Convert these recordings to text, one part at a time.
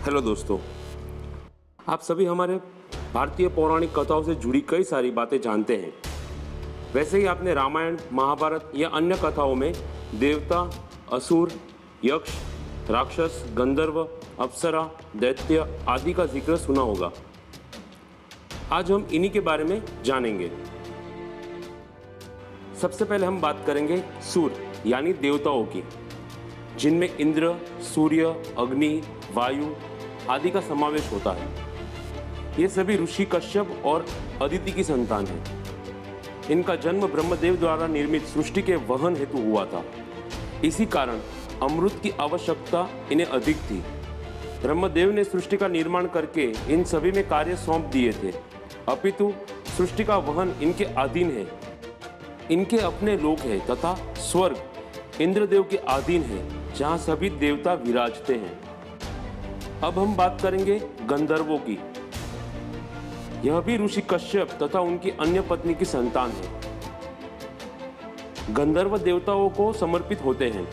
Hello दोस्तों, आप सभी हमारे भारतीय पौराणिक कथाओं से जुड़ी कई सारी बातें जानते हैं। वैसे ही आपने रामायण, महाभारत या अन्य कथाओं में देवता, असुर, यक्ष, राक्षस, गंधर्व, अप्सरा, दैत्य आदि का जिक्र सुना होगा। आज हम इन्हीं के बारे में जानेंगे। सबसे पहले हम बात करेंगे सूर्य यानी देवताओं की, जिनमें इंद्र, सूर्य, अग्नि, वायु आदि का समावेश होता है। ये सभी ऋषि कश्यप और अदिति की संतान हैं। इनका जन्म ब्रह्मदेव द्वारा निर्मित सृष्टि के वहन हेतु हुआ था। इसी कारण अमृत की आवश्यकता इन्हें अधिक थी। ब्रह्मदेव ने सृष्टि का निर्माण करके इन सभी में कार्य सौंप दिए थे, अपितु सृष्टि का वहन इनके अधीन है। इनके अपने लोक है तथा स्वर्ग इंद्रदेव के अधीन है, जहाँ सभी देवता विराजते हैं। अब हम बात करेंगे गंधर्वों की। यह भी ऋषि कश्यप तथा उनकी अन्य पत्नी की संतान है। गंधर्व देवताओं को समर्पित होते हैं।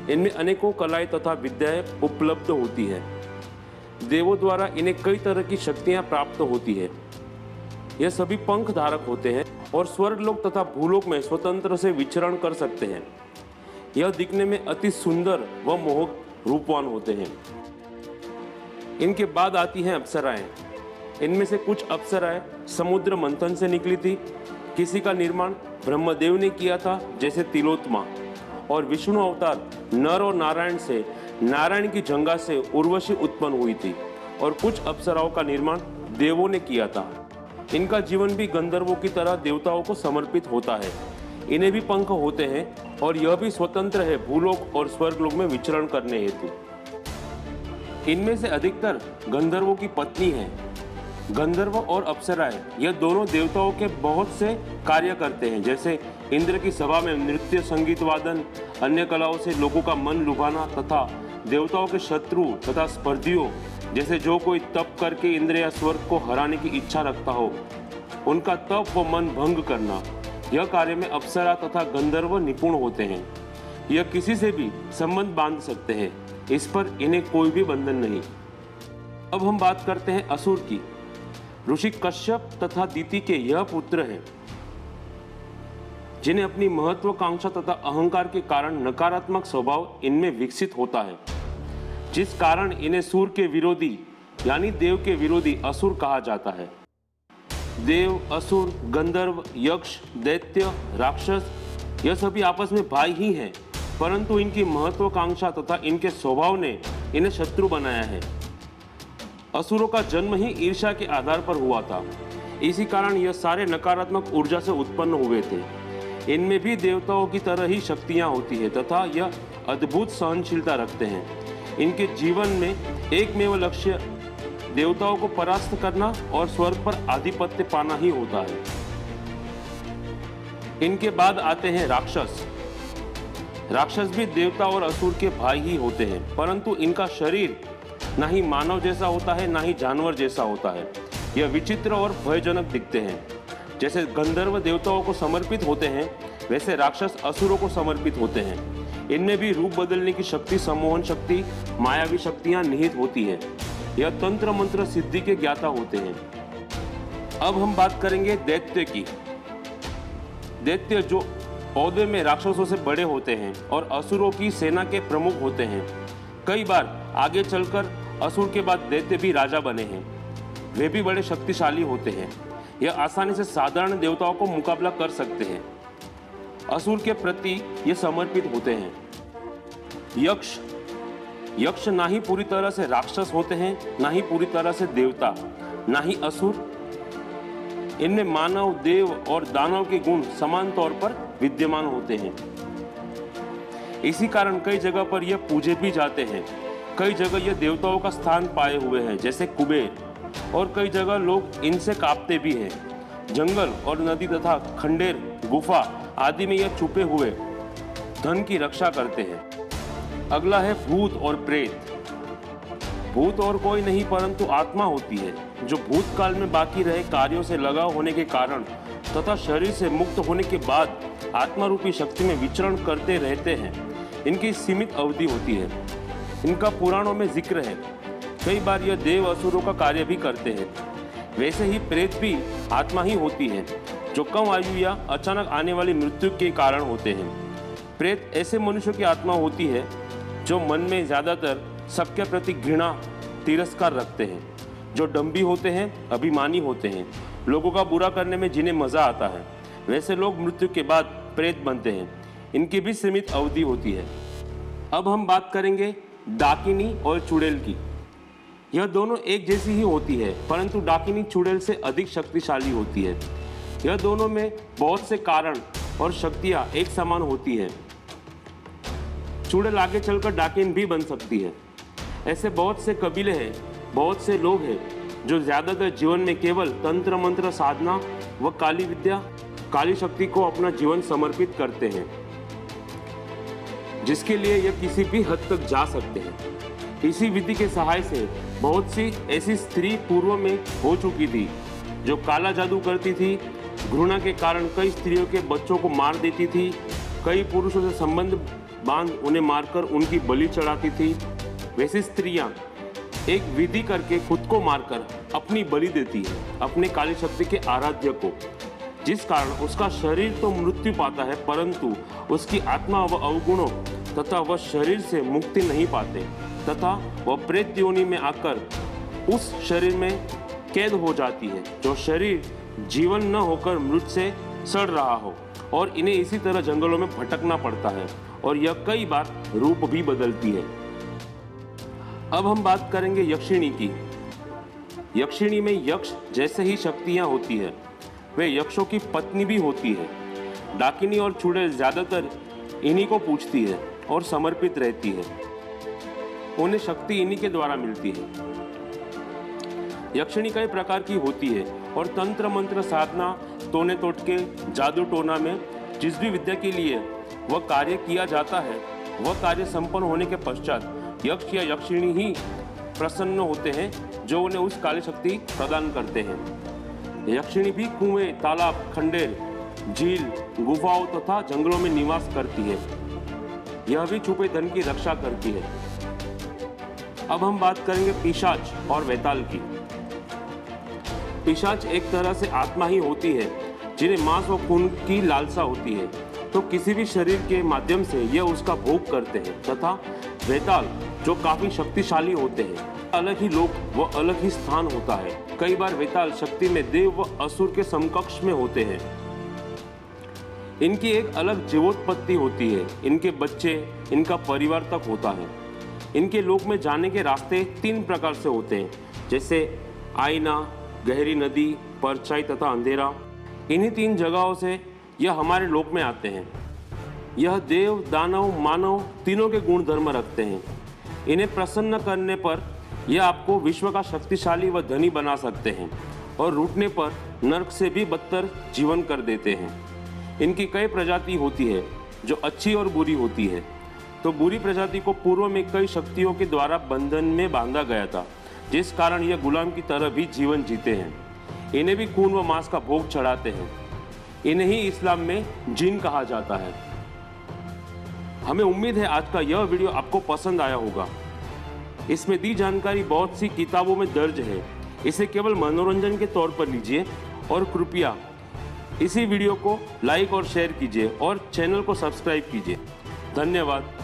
इनमें अनेकों कलाएं तथा विद्याएं उपलब्ध होती है। देवों द्वारा इन्हें कई तरह की शक्तियां प्राप्त होती है। यह सभी पंख धारक होते हैं और स्वर्गलोक तथा भूलोक में स्वतंत्र से विचरण कर सकते हैं। यह दिखने में अति सुंदर व मोहक रूपवान होते हैं। इनके बाद आती हैं अप्सराएं। इनमें से कुछ अप्सराएं समुद्र मंथन से निकली थी। किसी का निर्माण ब्रह्मदेव ने किया था, जैसे तिलोत्मा, और विष्णु अवतार नर और नारायण से नारायण की जंगा से उर्वशी उत्पन्न हुई थी, और कुछ अप्सराओं का निर्माण देवों ने किया था। इनका जीवन भी गंधर्वों की तरह देवताओं को समर्पित होता है। इन्हें भी पंख होते हैं और यह भी स्वतंत्र है भूलोक और स्वर्गलोक में विचरण करने हेतु। इनमें से अधिकतर गंधर्वों की पत्नी हैं। गंधर्व और अप्सराएं यह दोनों देवताओं के बहुत से कार्य करते हैं, जैसे इंद्र की सभा में नृत्य, संगीत, वादन, अन्य कलाओं से लोगों का मन लुभाना, तथा देवताओं के शत्रु तथा स्पर्धियों, जैसे जो कोई तप करके इंद्र या स्वर्ग को हराने की इच्छा रखता हो, उनका तप व मन भंग करना। यह कार्य में अप्सरा तथा गंधर्व निपुण होते हैं। यह किसी से भी संबंध बांध सकते हैं। इस पर इन्हें कोई भी बंधन नहीं। अब हम बात करते हैं असुर की। ऋषि कश्यप तथा दिति के यह पुत्र हैं, जिन्हें अपनी महत्वाकांक्षा तथा अहंकार के कारण नकारात्मक स्वभाव इनमें विकसित होता है, जिस कारण इन्हें सूर्य के विरोधी यानी देव के विरोधी असुर कहा जाता है। देव, असुर, गंधर्व, यक्ष, दैत्य, राक्षस यह सभी आपस में भाई ही हैं, परंतु इनकी महत्वाकांक्षा तथा इनके स्वभाव ने इन्हें शत्रु बनाया है। असुरों का जन्म ही ईर्ष्या के आधार पर हुआ था। इसी कारण यह सारे नकारात्मक ऊर्जा से उत्पन्न हुए थे। इनमें भी देवताओं की तरह ही शक्तियां होती है तथा यह अद्भुत सहनशीलता रखते हैं। इनके जीवन में एकमेव लक्ष्य देवताओं को परास्त करना और स्वर्ग पर आधिपत्य पाना ही होता है। इनके बाद आते हैं राक्षस। राक्षस भी देवता और असुर के भाई ही होते हैं, परंतु इनका शरीर ना ही मानव जैसा होता है, ना ही जानवर जैसा होता है। यह विचित्र और भयजनक दिखते हैं। जैसे गंधर्व देवताओं को समर्पित होते हैं, वैसे राक्षस असुरों को समर्पित होते हैं। इनमें भी रूप बदलने की शक्ति, सम्मोहन शक्ति, मायावी शक्तियां निहित होती है। यह तंत्र मंत्र सिद्धि के ज्ञाता होते हैं। अब हम बात करेंगे दैत्य की। दैत्य जो पौधे में राक्षसों से बड़े होते हैं और असुरों की सेना के प्रमुख होते हैं। कई बार आगे चलकर असुर के बाद दैत्य भी राजा बने हैं। वे भी बड़े शक्तिशाली होते हैं। यह आसानी से साधारण देवताओं को मुकाबला कर सकते हैं। असुर के प्रति ये समर्पित होते हैं। यक्ष ना ही पूरी तरह से राक्षस होते हैं, ना ही पूरी तरह से देवता, ना ही असुर। इनमें मानव, देव और दानव के गुण समान तौर पर विद्यमान होते हैं। इसी कारण कई जगह पर यह पूजे भी जाते हैं। कई जगह यह देवताओं का स्थान पाए हुए हैं, जैसे कुबेर, और कई जगह लोग इनसे कांपते भी हैं। जंगल और नदी तथा खंडेर, गुफा आदि में यह छुपे हुए धन की रक्षा करते हैं। अगला है भूत और प्रेत। भूत और कोई नहीं परंतु आत्मा होती है, जो भूतकाल में बाकी रहे कार्यों से लगाव होने के कारण तथा शरीर से मुक्त होने के बाद आत्मा रूपी शक्ति में विचरण करते रहते हैं। इनकी सीमित अवधि होती है। इनका पुराणों में जिक्र है। कई बार यह देव असुरों का कार्य भी करते हैं। वैसे ही प्रेत भी आत्मा ही होती है जो कम आयु या अचानक आने वाली मृत्यु के कारण होते हैं। प्रेत ऐसे मनुष्यों की आत्मा होती है जो मन में ज़्यादातर सबके प्रति घृणा तिरस्कार रखते हैं, जो डंभी होते हैं, अभिमानी होते हैं, लोगों का बुरा करने में जिन्हें मज़ा आता है। वैसे लोग मृत्यु के बाद प्रेत बनते हैं। इनकी भी सीमित अवधि होती है। अब हम बात करेंगे डाकिनी और चुड़ैल की। यह दोनों एक जैसी ही होती है, परंतु डाकिनी चुड़ैल से अधिक शक्तिशाली होती है। यह दोनों में बहुत से कारण और शक्तियाँ एक समान होती है। चुड़ैल आगे चलकर डाकिन भी बन सकती है। ऐसे बहुत से कबीले हैं, बहुत से लोग हैं जो ज़्यादातर जीवन में केवल तंत्र मंत्र साधना व काली विद्या, काली शक्ति को अपना जीवन समर्पित करते हैं, जिसके लिए यह किसी भी हद तक जा सकते हैं। इसी विधि के सहाय से बहुत सी ऐसी स्त्री पूर्व में हो चुकी थी जो काला जादू करती थी, घृणा के कारण कई स्त्रियों के बच्चों को मार देती थी, कई पुरुषों से संबंध बांध उन्हें मारकर उनकी बलि चढ़ाती थी। वैसी स्त्रियां एक विधि करके खुद को मारकर अपनी बलि देती है अपने काली शक्ति के आराध्य को, जिस कारण उसका शरीर तो मृत्यु पाता है, परंतु उसकी आत्मा व अवगुणों तथा वह शरीर से मुक्ति नहीं पाते तथा वह प्रेत योनि में आकर उस शरीर में कैद हो जाती है, जो शरीर जीवन न होकर मृत से सड़ रहा हो, और इन्हें इसी तरह जंगलों में भटकना पड़ता है और यह कई बार रूप भी बदलती है। अब हम बात करेंगे यक्षिणी की। यक्षिणी में यक्ष जैसे ही शक्तियां होती है, वे यक्षों की पत्नी भी होती है। डाकिनी और चुड़ैल ज्यादातर इन्हीं को पूजती है और समर्पित रहती है। उन्हें शक्ति इन्हीं के द्वारा मिलती है। यक्षिणी कई प्रकार की होती है और तंत्र मंत्र साधना, टोने टोटके, जादू टोना में जिस भी विद्या के लिए वह कार्य किया जाता है, वह कार्य संपन्न होने के पश्चात यक्ष या यक्षिणी ही प्रसन्न होते हैं जो उन्हें उस काली शक्ति प्रदान करते हैं। यक्षिणी भी कुएं, तालाब, खंडेर, झील, गुफाओं तथा जंगलों में निवास करती है। यह भी छुपे धन की रक्षा करती है। अब हम बात करेंगे पिशाच और वैताल की। पिशाच एक तरह से आत्मा ही होती है जिन्हें मांस और खून की लालसा होती है, तो किसी भी शरीर के माध्यम से यह उसका भोग करते हैं। तथा वैताल जो काफी शक्तिशाली होते हैं, अलग ही लोक व अलग ही स्थान होता है। कई बार वैताल शक्ति में देव व असुर के समकक्ष में होते हैं। इनकी एक अलग जीवोत्पत्ति होती है, इनके बच्चे, इनका परिवार तक होता है। इनके लोक में जाने के रास्ते 3 प्रकार से होते हैं, जैसे आईना, गहरी नदी, परछाई तथा अंधेरा। इन्हीं 3 जगहों से यह हमारे लोक में आते हैं। यह देव, दानव, मानव तीनों के गुण धर्म रखते हैं। इन्हें प्रसन्न करने पर यह आपको विश्व का शक्तिशाली व धनी बना सकते हैं और रूठने पर नरक से भी बदतर जीवन कर देते हैं। इनकी कई प्रजाति होती है जो अच्छी और बुरी होती है। तो बुरी प्रजाति को पूर्व में कई शक्तियों के द्वारा बंधन में बांधा गया था, जिस कारण यह गुलाम की तरह भी जीवन जीते हैं। इन्हें भी खून व मांस का भोग चढ़ाते हैं। इन्हें ही इस्लाम में जिन कहा जाता है। हमें उम्मीद है आज का यह वीडियो आपको पसंद आया होगा। इसमें दी जानकारी बहुत सी किताबों में दर्ज है। इसे केवल मनोरंजन के तौर पर लीजिए और कृपया इसी वीडियो को लाइक और शेयर कीजिए और चैनल को सब्सक्राइब कीजिए। धन्यवाद।